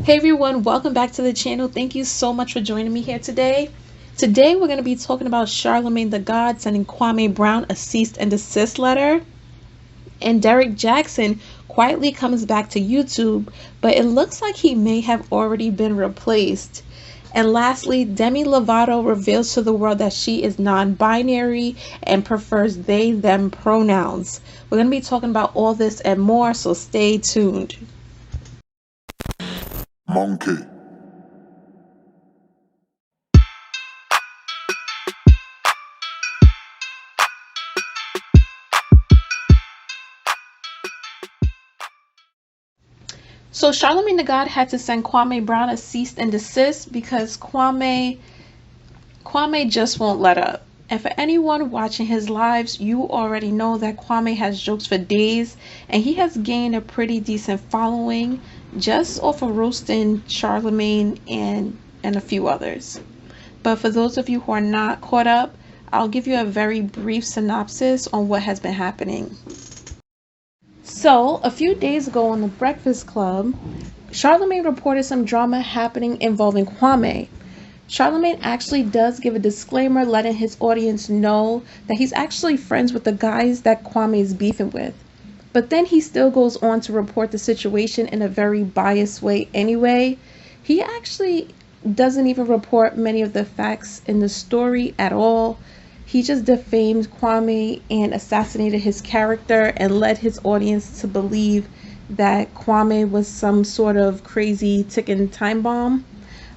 Hey everyone, welcome back to the channel. Thank you so much for joining me here today. Today we're going to be talking about Charlamagne the God sending Kwame Brown a cease and desist letter. And Derek Jackson quietly comes back to YouTube, but it looks like he may have already been replaced. And lastly, Demi Lovato reveals to the world that she is non-binary and prefers they, them pronouns. We're going to be talking about all this and more, so stay tuned. Monkey. So Charlamagne the God had to send Kwame Brown a cease and desist because Kwame just won't let up. And for anyone watching his lives, you already know that Kwame has jokes for days, and he has gained a pretty decent following just off of roasting Charlamagne and a few others. But for those of you who are not caught up, I'll give you a very brief synopsis on what has been happening. So, a few days ago on the Breakfast Club, Charlamagne reported some drama happening involving Kwame. Charlamagne actually does give a disclaimer letting his audience know that he's actually friends with the guys that Kwame is beefing with. But then he still goes on to report the situation in a very biased way anyway. He actually doesn't even report many of the facts in the story at all. He just defamed Kwame and assassinated his character and led his audience to believe that Kwame was some sort of crazy ticking time bomb.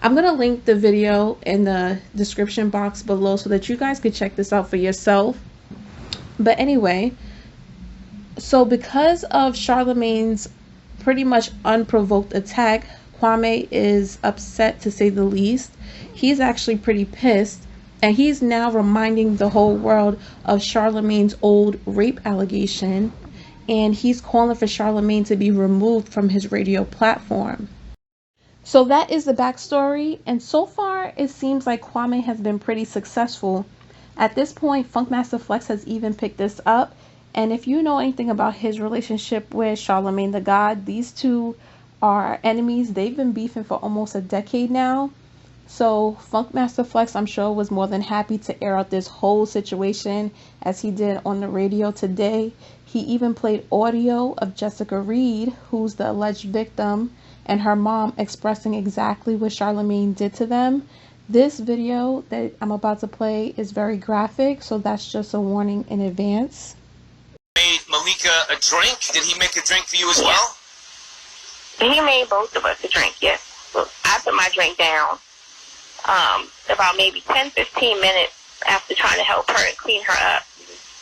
I'm going to link the video in the description box below so that you guys could check this out for yourself. But anyway, so because of Charlamagne's pretty much unprovoked attack, Kwame is upset to say the least. He's actually pretty pissed, and he's now reminding the whole world of Charlamagne's old rape allegation, and he's calling for Charlamagne to be removed from his radio platform. So that is the backstory, and so far it seems like Kwame has been pretty successful. At this point, Funkmaster Flex has even picked this up, and if you know anything about his relationship with Charlamagne the God, these two are enemies. They've been beefing for almost a decade now. So Funkmaster Flex, I'm sure, was more than happy to air out this whole situation as he did on the radio today. He even played audio of Jessica Reed, who's the alleged victim, and her mom expressing exactly what Charlamagne did to them. This video that I'm about to play is very graphic, so that's just a warning in advance. Made Malika a drink? Did he make a drink for you as well? He made both of us a drink, yes. Well, I put my drink down about maybe 10-15 minutes after trying to help her and clean her up.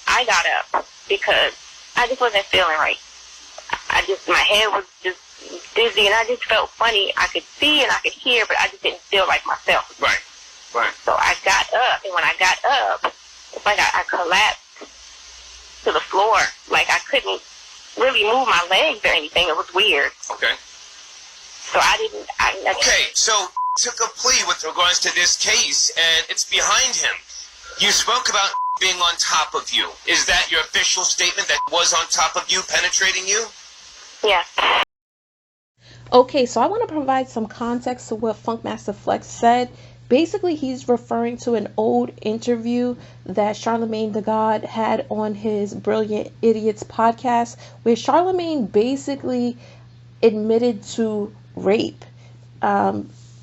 I got up because I just wasn't feeling right. My head was just dizzy, and I just felt funny. I could see and I could hear, but I just didn't feel like myself. Right. So I got up, and when I got up, it's like I collapsed to the floor. Like I couldn't really move my legs or anything. It was weird. Okay. So I didn't. Okay, so took a plea with regards to this case, and it's behind him. You spoke about being on top of you. Is that your official statement, that was on top of you, penetrating you? Yeah. Okay, so I want to provide some context to what Funkmaster Flex said. Basically, he's referring to an old interview that Charlamagne the God had on his Brilliant Idiots podcast, where Charlamagne basically admitted to rape.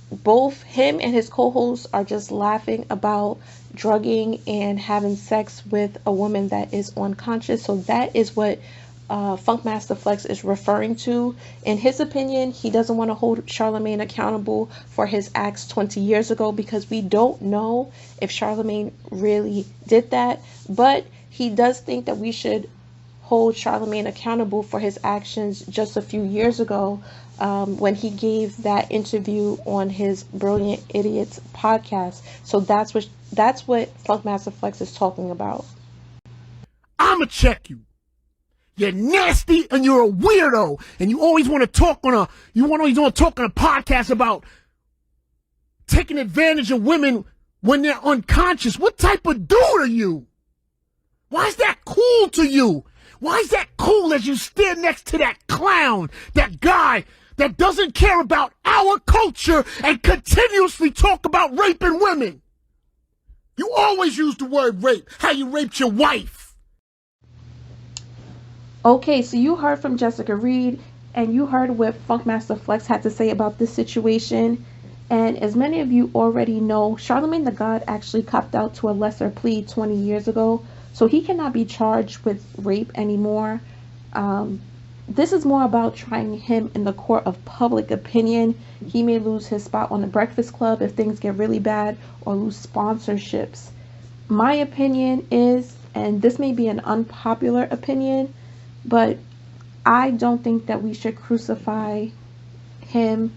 Both him and his co-hosts are just laughing about drugging and having sex with a woman that is unconscious. So that is what Funkmaster Flex is referring to. In his opinion, he doesn't want to hold Charlamagne accountable for his acts 20 years ago because we don't know if Charlamagne really did that, but he does think that we should hold Charlamagne accountable for his actions just a few years ago when he gave that interview on his Brilliant Idiots podcast. So that's what Funkmaster Flex is talking about. I'ma check you. You're nasty and you're a weirdo, and you always want to talk on a podcast about taking advantage of women when they're unconscious. What type of dude are you? Why is that cool to you? Why is that cool as you stand next to that clown, that guy that doesn't care about our culture and continuously talk about raping women. You always use the word rape, how you raped your wife. Okay, so you heard from Jessica Reed, and you heard what Funkmaster Flex had to say about this situation. And as many of you already know, Charlamagne the God actually copped out to a lesser plea 20 years ago, so he cannot be charged with rape anymore. This is more about trying him in the court of public opinion. He may lose his spot on the Breakfast Club if things get really bad, or lose sponsorships. My opinion is, and this may be an unpopular opinion, but I don't think that we should crucify him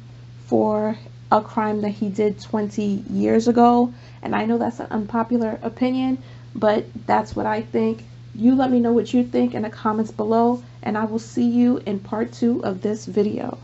for a crime that he did 20 years ago. And I know that's an unpopular opinion, but that's what I think. You let me know what you think in the comments below, and I will see you in part 2 of this video.